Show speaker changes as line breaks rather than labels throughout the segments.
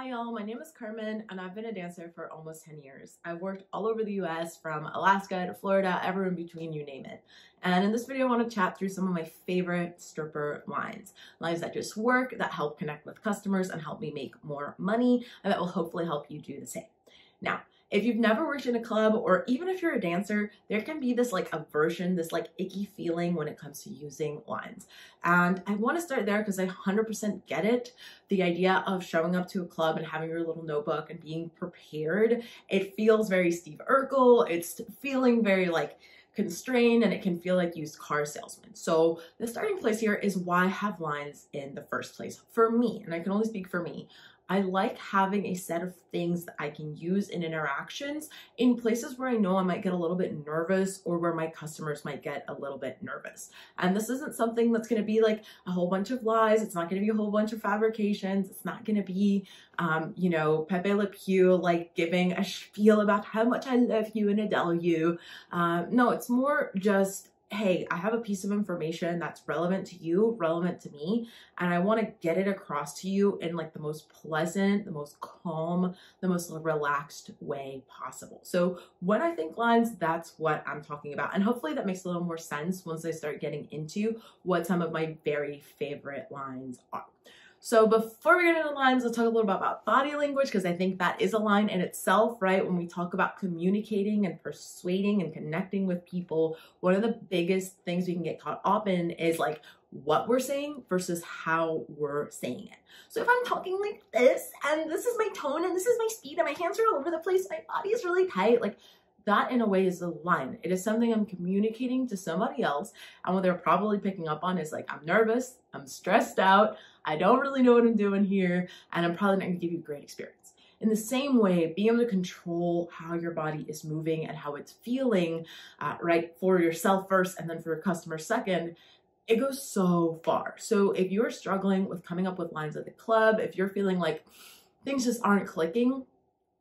Hi y'all, my name is Carmen and I've been a dancer for almost 10 years. I've worked all over the US from Alaska to Florida, everywhere in between, you name it. And in this video, I want to chat through some of my favorite stripper lines. Lines that just work, that help connect with customers and help me make more money, and that will hopefully help you do the same. Now, if you've never worked in a club, or even if you're a dancer, there can be this aversion, this icky feeling when it comes to using lines. And I want to start there because I 100% get it. The idea of showing up to a club and having your little notebook and being prepared, it feels very Steve Urkel. It's feeling very constrained, and it can feel like used car salesman. So the starting place here is why have lines in the first place. For me, and I can only speak for me, I like having a set of things that I can use in interactions in places where I know I might get a little bit nervous or where my customers might get a little bit nervous. And this isn't something that's going to be like a whole bunch of lies. It's not going to be a whole bunch of fabrications. It's not going to be, Pepe Le Pew, giving a spiel about how much I love you and adore you. No, it's more just, hey, I have a piece of information that's relevant to you, relevant to me, and I want to get it across to you in the most pleasant, the most calm, the most relaxed way possible. So when I think lines, that's what I'm talking about. And hopefully that makes a little more sense once I start getting into what some of my very favorite lines are. So before we get into lines, let's talk a little bit about body language, because I think that is a line in itself, right? When we talk about communicating and persuading and connecting with people, one of the biggest things we can get caught up in is what we're saying versus how we're saying it. So if I'm talking like this, and this is my tone, and this is my speed, and my hands are all over the place, my body is really tight, that in a way is a line. It is something I'm communicating to somebody else, and what they're probably picking up on is I'm nervous, I'm stressed out, I don't really know what I'm doing here, and I'm probably not gonna give you a great experience. In the same way, being able to control how your body is moving and how it's feeling, right, for yourself first and then for your customer second, it goes so far. So if you're struggling with coming up with lines at the club, if you're feeling like things just aren't clicking,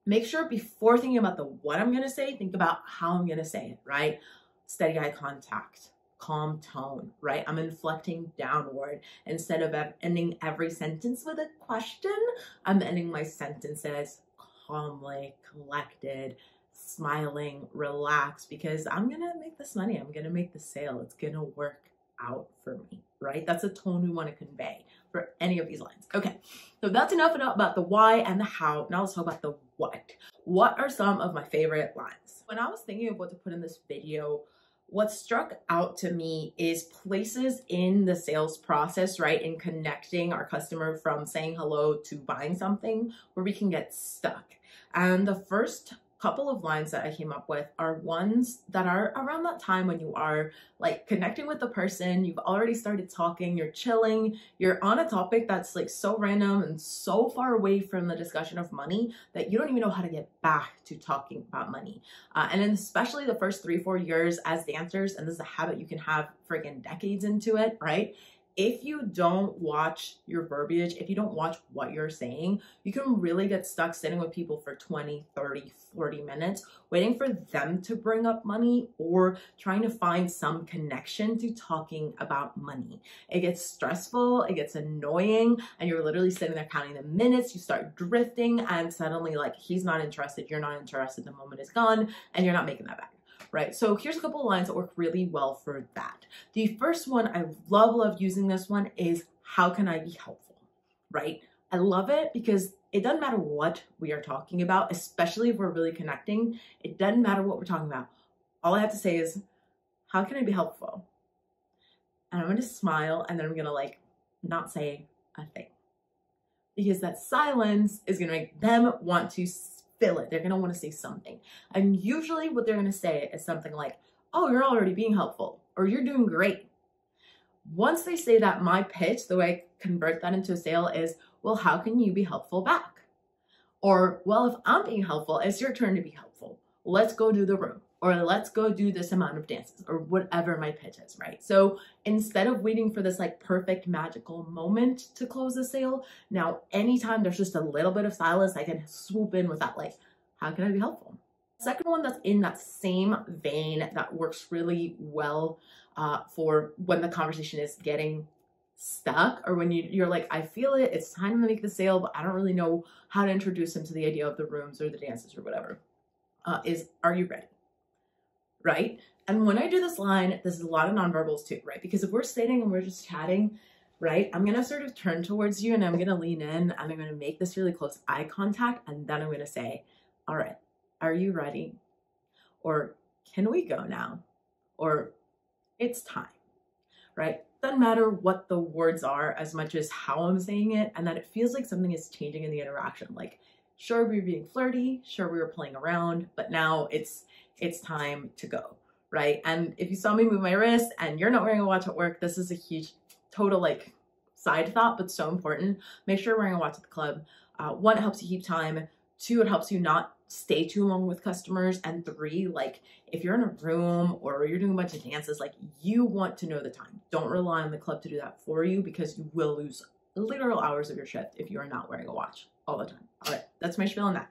make sure before thinking about what I'm gonna say, think about how I'm gonna say it, right? Steady eye contact, calm tone, right? I'm inflecting downward. Instead of ending every sentence with a question, I'm ending my sentences calmly, collected, smiling, relaxed, because I'm gonna make this money. I'm gonna make the sale. It's gonna work out for me, right? That's a tone we want to convey for any of these lines. Okay, so that's enough about the why and the how. Now let's talk about the what. What are some of my favorite lines? When I was thinking of what to put in this video, what struck out to me is places in the sales process, right, in connecting our customer from saying hello to buying something, where we can get stuck. And the first couple of lines that I came up with are ones that are around that time when you are connecting with the person, you've already started talking, you're chilling, you're on a topic that's so random and so far away from the discussion of money that you don't even know how to get back to talking about money. And then especially the first 3-4 years as dancers, and this is a habit you can have freaking decades into it, right? If you don't watch your verbiage, if you don't watch what you're saying, you can really get stuck sitting with people for 20, 30, 40 minutes, waiting for them to bring up money or trying to find some connection to talking about money. It gets stressful, it gets annoying, and you're literally sitting there counting the minutes, you start drifting, and suddenly he's not interested, you're not interested, the moment is gone, and you're not making that back. Right, so here's a couple of lines that work really well for that. The first one, I love using this one, is how can I be helpful, right? I love it because it doesn't matter what we are talking about, especially if we're really connecting. It doesn't matter what we're talking about. All I have to say is, how can I be helpful? And I'm going to smile, and then I'm going to not say a thing, because that silence is going to make them want to fill it. They're going to want to say something. And usually what they're going to say is something like, oh, you're already being helpful, or you're doing great. Once they say that, my pitch, the way I convert that into a sale is, well, how can you be helpful back? Or, well, if I'm being helpful, it's your turn to be helpful. Let's go do the room, or let's go do this amount of dances, or whatever my pitch is, right? So instead of waiting for this perfect magical moment to close the sale, now anytime there's just a little bit of silence, I can swoop in with that how can I be helpful? Second one that's in that same vein that works really well for when the conversation is getting stuck, or when you're like, I feel it, it's time to make the sale, but I don't really know how to introduce him to the idea of the rooms or the dances or whatever, is, are you ready? Right? And when I do this line, this is a lot of nonverbals too, right? Because if we're sitting and we're just chatting, right, I'm going to sort of turn towards you and I'm going to lean in and I'm going to make this really close eye contact. And then I'm going to say, all right, are you ready? Or can we go now? Or it's time, right? Doesn't matter what the words are as much as how I'm saying it, and that it feels like something is changing in the interaction. Like, sure, we were being flirty, sure, we were playing around, but now it's time to go, right? And if you saw me move my wrist and you're not wearing a watch at work, this is a huge total like side thought, but so important. Make sure you're wearing a watch at the club. One, it helps you keep time. Two, it helps you not stay too long with customers. And three, like if you're in a room or you're doing a bunch of dances, like you want to know the time. Don't rely on the club to do that for you, because you will lose literal hours of your shift if you are not wearing a watch all the time. All right, that's my spiel on that.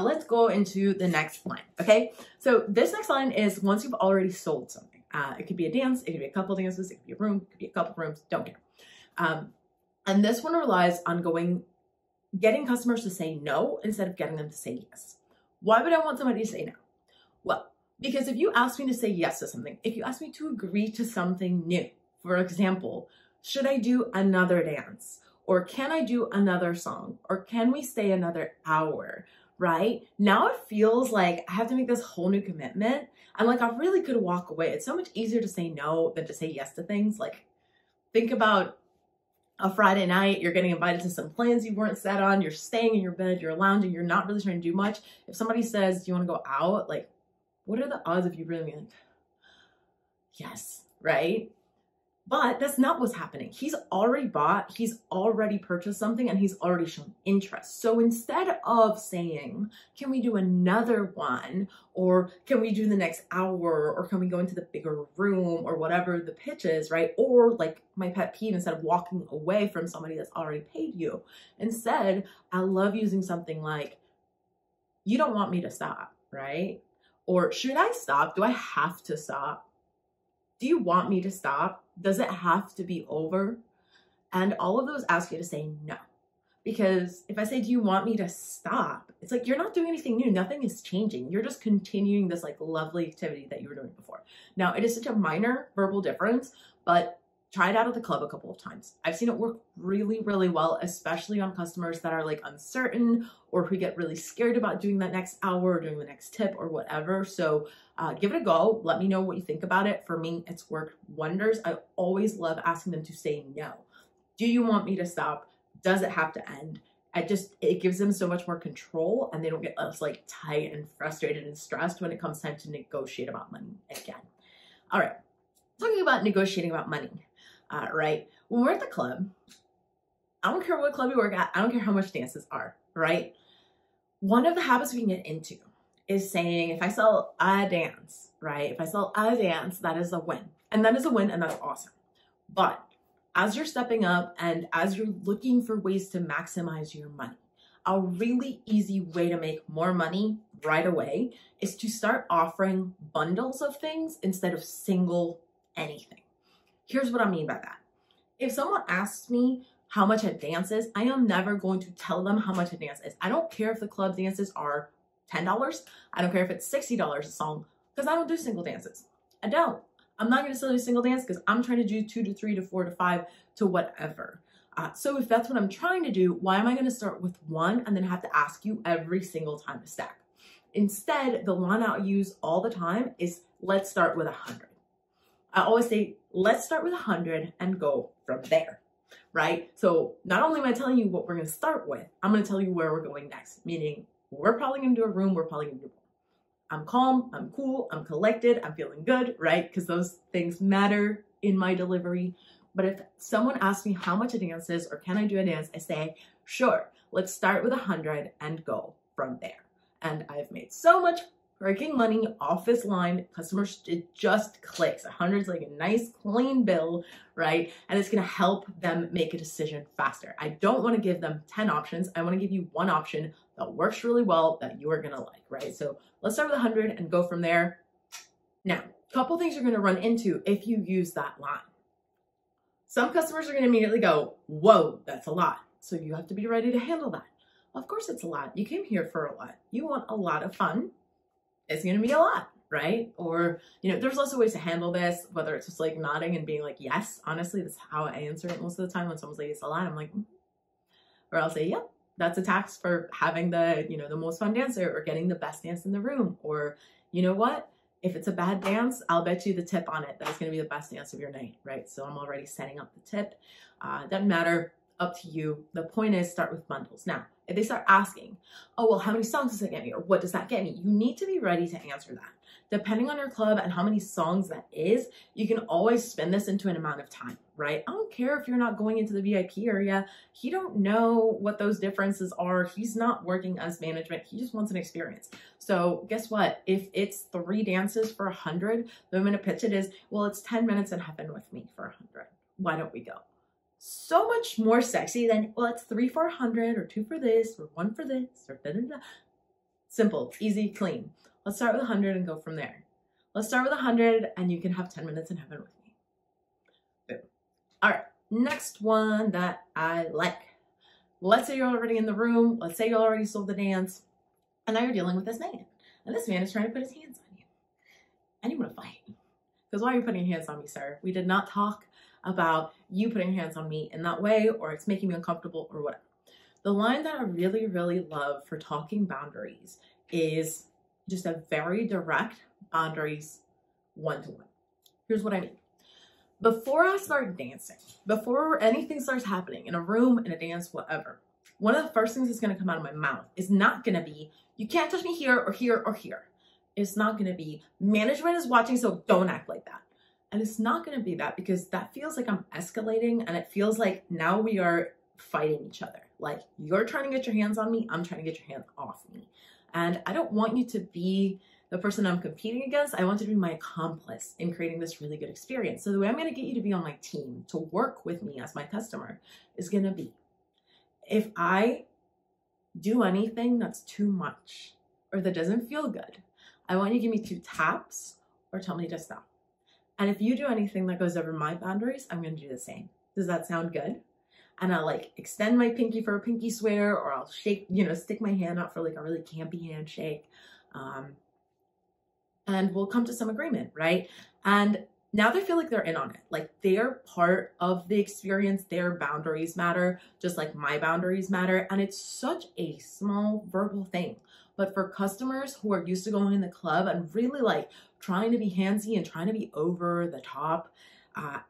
Let's go into the next line, okay? So this next line is once you've already sold something. It could be a dance, it could be a couple dances, it could be a room, it could be a couple rooms, don't care. And this one relies on getting customers to say no instead of getting them to say yes. Why would I want somebody to say no? Well, because if you ask me to say yes to something, if you ask me to agree to something new, for example, should I do another dance? Or can I do another song? Or can we stay another hour? Right? Now it feels like I have to make this whole new commitment. And like, I really could walk away. It's so much easier to say no than to say yes to things. Like, think about a Friday night, you're getting invited to some plans you weren't set on, you're staying in your bed, you're lounging, you're not really trying to do much. If somebody says, do you want to go out? Like, what are the odds of you really being like, yes, right? But that's not what's happening. He's already bought, he's already purchased something, and he's already shown interest. So instead of saying, can we do another one? Or can we do the next hour? Or can we go into the bigger room? Or whatever the pitch is, right? Or like my pet peeve, instead of walking away from somebody that's already paid you, instead, I love using something like, you don't want me to stop, right? Or should I stop? Do I have to stop? Do you want me to stop? Does it have to be over? And all of those ask you to say no. Because if I say, do you want me to stop? It's like, you're not doing anything new. Nothing is changing. You're just continuing this like lovely activity that you were doing before. Now, it is such a minor verbal difference, but try it out at the club a couple of times. I've seen it work really, really well, especially on customers that are like uncertain or who get really scared about doing that next hour or doing the next tip or whatever. So give it a go. Let me know what you think about it. For me, it's worked wonders. I always love asking them to say no. Do you want me to stop? Does it have to end? It gives them so much more control, and they don't get us like tight and frustrated and stressed when it comes time to negotiate about money again. All right, talking about negotiating about money. Right? When we're at the club, I don't care what club you work at, I don't care how much dances are, right? One of the habits we can get into is saying, if I sell a dance, right? If I sell a dance, that is a win. And that is a win, and that's awesome. But as you're stepping up and as you're looking for ways to maximize your money, a really easy way to make more money right away is to start offering bundles of things instead of single anything. Here's what I mean by that. If someone asks me how much a dance is, I am never going to tell them how much a dance is. I don't care if the club dances are $10. I don't care if it's $60 a song, because I don't do single dances. I don't. I'm not going to sell you a single dance because I'm trying to do 2 to 3 to 4 to 5 to whatever. So if that's what I'm trying to do, why am I going to start with one and then have to ask you every single time to stack? Instead, the one I use all the time is, let's start with 100. I always say, let's start with 100 and go from there, right? So not only am I telling you what we're going to start with, I'm going to tell you where we're going next, meaning we're probably going to do a room, we're probably going to do I'm calm, I'm cool, I'm collected, I'm feeling good, right? Because those things matter in my delivery. But if someone asks me how much a dance is or can I do a dance, I say, sure, let's start with 100 and go from there. And I've made so much freaking money off this line. Customers, it just clicks. 100 is like a nice clean bill, right? And it's gonna help them make a decision faster. I don't wanna give them 10 options. I wanna give you one option that works really well that you are gonna like, right? So let's start with 100 and go from there. Now, a couple things you're gonna run into if you use that line. Some customers are going to immediately go, whoa, that's a lot. So you have to be ready to handle that. Of course it's a lot. You came here for a lot. You want a lot of fun. It's going to be a lot, right? Or, you know, there's lots of ways to handle this, whether it's just like nodding and being like, yes, honestly, that's how I answer it most of the time. When someone's like, it's a lot, I'm like, or I'll say, yep, that's a tax for having the, you know, the most fun dancer or getting the best dance in the room. Or, you know what? If it's a bad dance, I'll bet you the tip on it. That's going to be the best dance of your night, right? So I'm already setting up the tip. Doesn't matter. Up to you. The point is, start with bundles. Now, if they start asking, oh, well, how many songs does that get me? Or what does that get me? You need to be ready to answer that. Depending on your club and how many songs that is, you can always spin this into an amount of time, right? I don't care if you're not going into the VIP area. He don't know what those differences are. He's not working as management. He just wants an experience. So guess what? If it's 3 dances for 100, the way I'm going to pitch it is, well, it's 10 minutes in heaven with me for 100. Why don't we go? So much more sexy than, well, it's 3 for 100 or 2 for this or 1 for this or da-da-da. Simple, easy, clean. Let's start with 100 and go from there. Let's start with 100 and you can have 10 minutes in heaven with me. Boom. All right, next one that I like. Let's say you're already in the room. Let's say you already sold the dance and now you're dealing with this man. And this man is trying to put his hands on you. And you want to fight. Because why are you putting your hands on me, sir? We did not talk about you putting your hands on me in that way, or it's making me uncomfortable or whatever. The line that I really, really love for talking boundaries is just a very direct boundaries one-to-one. Here's what I mean. Before I start dancing, before anything starts happening in a room, in a dance, whatever, one of the first things that's going to come out of my mouth is not going to be, you can't touch me here or here or here. It's not going to be, management is watching, so don't act like that. And it's not going to be that, because that feels like I'm escalating and it feels like now we are fighting each other. Like, you're trying to get your hands on me, I'm trying to get your hands off me. And I don't want you to be the person I'm competing against. I want you to be my accomplice in creating this really good experience. So the way I'm going to get you to be on my team, to work with me as my customer, is going to be, if I do anything that's too much or that doesn't feel good, I want you to give me 2 taps or tell me to stop. And if you do anything that goes over my boundaries, I'm going to do the same. Does that sound good? And I'll like extend my pinky for a pinky swear, or I'll shake, you know, stick my hand out for like a really campy handshake. And we'll come to some agreement, right? And now they feel like they're in on it. Like, they're part of the experience. Their boundaries matter, just like my boundaries matter. And it's such a small verbal thing. But for customers who are used to going in the club and really like trying to be handsy and trying to be over the top,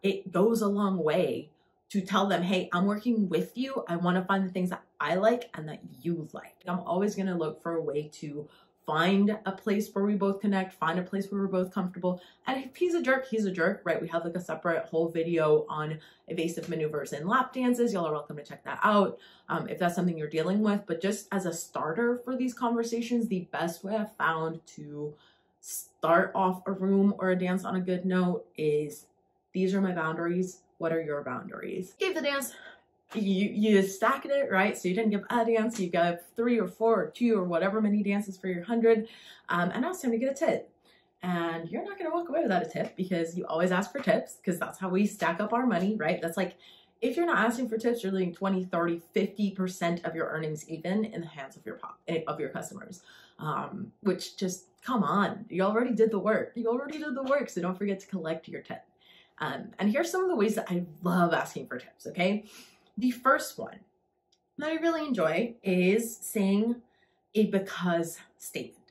it goes a long way to tell them, hey, I'm working with you. I want to find the things that I like and that you like. I'm always going to look for a way to find a place where we both connect, find a place where we're both comfortable. And if he's a jerk, he's a jerk, right? We have like a separate whole video on evasive maneuvers and lap dances. Y'all are welcome to check that out if that's something you're dealing with. But just as a starter for these conversations, the best way I've found to start off a room or a dance on a good note is, these are my boundaries. What are your boundaries? Gave the dance, you stacked it, right? So you didn't give a dance, you got 3 or 4 or 2 or whatever many dances for your 100. And now it's time to get a tip. And you're not gonna walk away without a tip, because you always ask for tips, because that's how we stack up our money, right? That's like, if you're not asking for tips, you're leaving 20, 30, 50% of your earnings even in the hands of your customers. Which just, come on, you already did the work. You already did the work, so don't forget to collect your tip. And here's some of the ways that I love asking for tips, okay? The first one that I really enjoy is saying a because statement.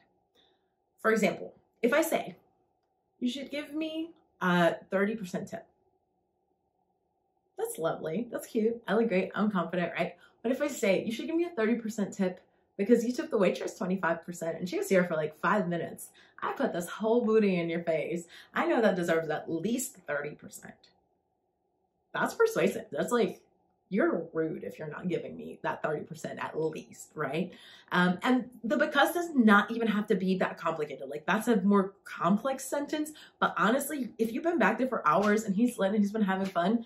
For example, if I say, you should give me a 30% tip. That's lovely, that's cute, I look great, I'm confident, right? But if I say, you should give me a 30% tip because you took the waitress 25% and she was here for like 5 minutes. I put this whole booty in your face. I know that deserves at least 30%. That's persuasive. That's like, you're rude if you're not giving me that 30% at least, right? And the because does not even have to be that complicated. Like, that's a more complex sentence. But honestly, if you've been back there for hours and he's lit and he's been having fun,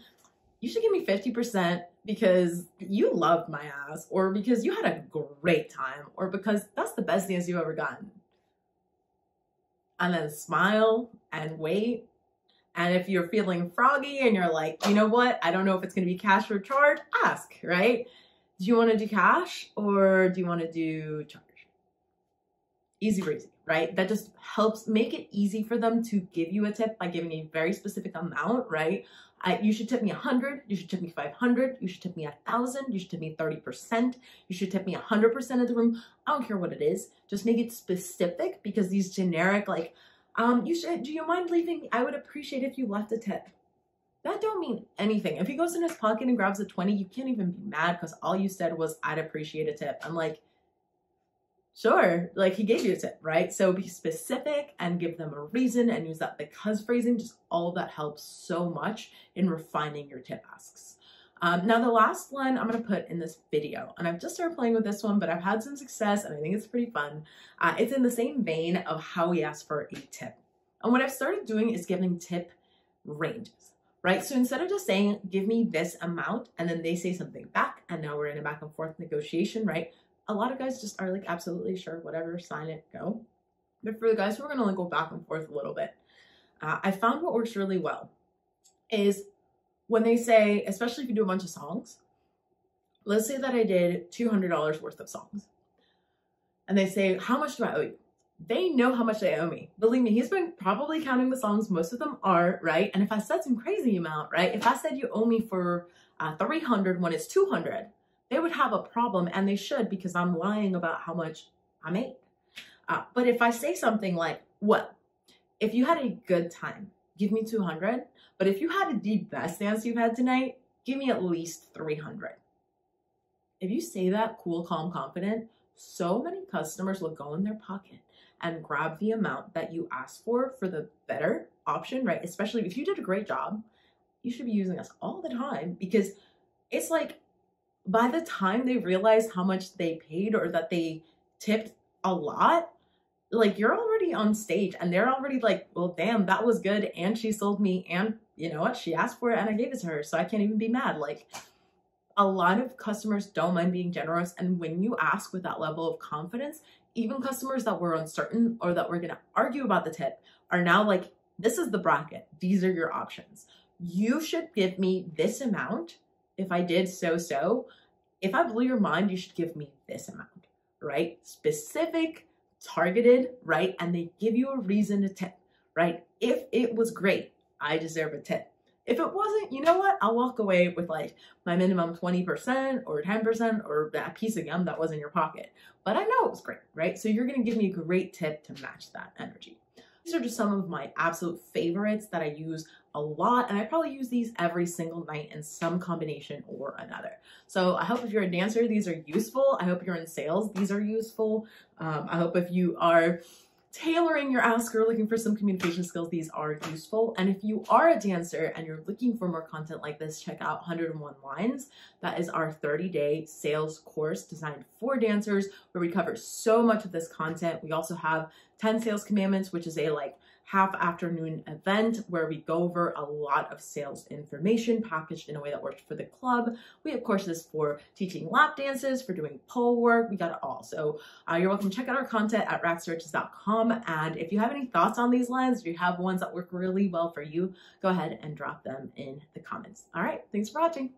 you should give me 50% because you loved my ass, or because you had a great time, or because that's the best dance you've ever gotten. And then smile and wait And if you're feeling froggy and you're like, you know what, I don't know if it's going to be cash or charge, ask, right? Do you want to do cash or do you want to do charge? Easy breezy, right? That just helps make it easy for them to give you a tip by giving a very specific amount, right? You should tip me 100, you should tip me 500, you should tip me 1,000, you should tip me 30%, you should tip me 100% of the room. I don't care what it is. Just make it specific, because these generic, like, do you mind leaving? I would appreciate if you left a tip. That don't mean anything. If he goes in his pocket and grabs a 20, you can't even be mad because all you said was, I'd appreciate a tip. I'm like, sure, like he gave you a tip, right? So be specific and give them a reason and use that because phrasing. Just all of that helps so much in refining your tip asks. Now the last one I'm going to put in this video, and I've just started playing with this one, but I've had some success and I think it's pretty fun. It's in the same vein of how we ask for a tip. And what I've started doing is giving tip ranges, right? So instead of just saying, give me this amount, and then they say something back, and now we're in a back and forth negotiation, right? A lot of guys just are like, absolutely, sure, whatever, sign it, go. But for the guys who are gonna like go back and forth a little bit, I found what works really well is when they say, especially if you do a bunch of songs, let's say that I did $200 worth of songs. And they say, how much do I owe you? They know how much they owe me. Believe me, he's been probably counting the songs. Most of them are, right? And if I said some crazy amount, right? If I said you owe me for 300 when it's 200, they would have a problem, and they should, because I'm lying about how much I made. But if I say something like, well, if you had a good time, give me 200. But if you had the best dance you've had tonight, give me at least 300. If you say that cool, calm, confident, so many customers will go in their pocket and grab the amount that you asked for the better option, right? Especially if you did a great job, you should be using us all the time, because it's like, by the time they realize how much they paid or that they tipped a lot, like you're already on stage and they're already like, well, damn, that was good. And she sold me, and you know what? She asked for it and I gave it to her. So I can't even be mad. Like, a lot of customers don't mind being generous. And when you ask with that level of confidence, even customers that were uncertain or that were going to argue about the tip are now like, this is the bracket. These are your options. You should give me this amount. If I did so, if I blew your mind, you should give me this amount, right? Specific, targeted, right? And they give you a reason to tip, right? If it was great, I deserve a tip. If it wasn't, you know what? I'll walk away with like my minimum 20% or 10% or that piece of gum that was in your pocket. But I know it was great, right? So you're going to give me a great tip to match that energy. These are just some of my absolute favorites that I use a lot, and I probably use these every single night in some combination or another. So I hope if you're a dancer, these are useful. I hope you're in sales, these are useful. I hope if you are tailoring your ask or looking for some communication skills, these are useful. And if you are a dancer and you're looking for more content like this, check out 101 Lines. That is our 30-day sales course designed for dancers, where we cover so much of this content. We also have 10 Sales Commandments, which is a like half afternoon event where we go over a lot of sales information packaged in a way that works for the club. We have courses for teaching lap dances, for doing pole work. We got it all. So you're welcome to check out our content at racksearches.com. And if you have any thoughts on these lines, if you have ones that work really well for you, go ahead and drop them in the comments. All right. Thanks for watching.